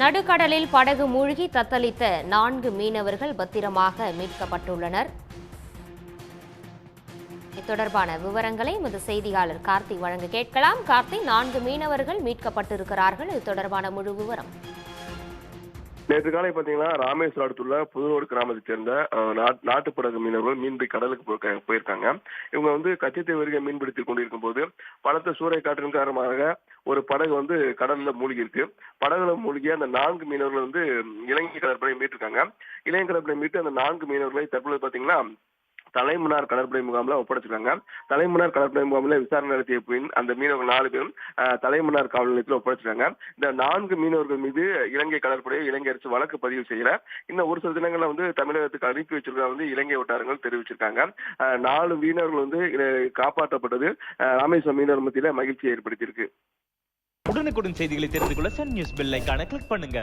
நடுக்கடலில் படகு மூழ்கி தத்தளித்த 4 மீனவர்கள் பத்திரமாக மீட்கப்பட்டுள்ளனர். இது தொடர்பான விவரங்களை எமது செய்தியாளர் கார்த்தி வழங்க கேட்கலாம். கார்த்தி, 4 மீனவர்கள் மீட்கப்பட்டிருக்கிறார்கள். இது தொடர்பான முழு விவரம். நேற்று காலை பாத்தீங்கன்னா ராமேஸ்வரம் அடுத்துள்ள புதுரோடு கிராமத்தை சேர்ந்த நாட்டுப்படகு மீனவர்கள் மீன்பிடி கடலுக்கு போயிருக்காங்க. இவங்க கச்சத்தீவு அருகே மீன்பிடித்துக் கொண்டிருக்கும் போது பலத்த சூறை காற்றின் காரணமாக ஒரு படகு கடல்ல மூழ்கி இருக்கு. படகுல மூழ்கிய அந்த 4 மீனவர்கள் இலங்கை கடற்படை மீட்டிருக்காங்க. இலங்கை கடற்படை மீட்டு அந்த 4 மீனவர்களை தற்பொழுது பாத்தீங்கன்னா தலைமன்னார் கடற்படை முகாம்ல ஒப்படைச்சிருக்காங்க. தலைமன்னார் கடற்படை முகாம்ல விசாரணை நடத்திய பின் அந்த மீனவர்கள் 4 பேரும் தலைமன்னார் காவல் நிலையத்தில் ஒப்படைச்சிருக்காங்க. இந்த 4 மீனவர்கள் மீது இலங்கை கடற்படையை இலங்கை அரசு வழக்கு பதிவு செய்யல. இன்னும் ஒரு சில தினங்கள்ல தமிழகத்துக்கு அனுப்பி வச்சிருக்க இலங்கை வட்டாரங்கள் தெரிவிச்சிருக்காங்க. 4 மீனவர்கள் காப்பாற்றப்பட்டது ராமேஸ்வரம் மீனவர் மத்தியில மகிழ்ச்சியை ஏற்படுத்தியிருக்கு. உடனுக்குடன் செய்திகளை தெரிந்து கொள்ள சன் நியூஸ் பெல் ஐகானை கிளிக் பண்ணுங்க.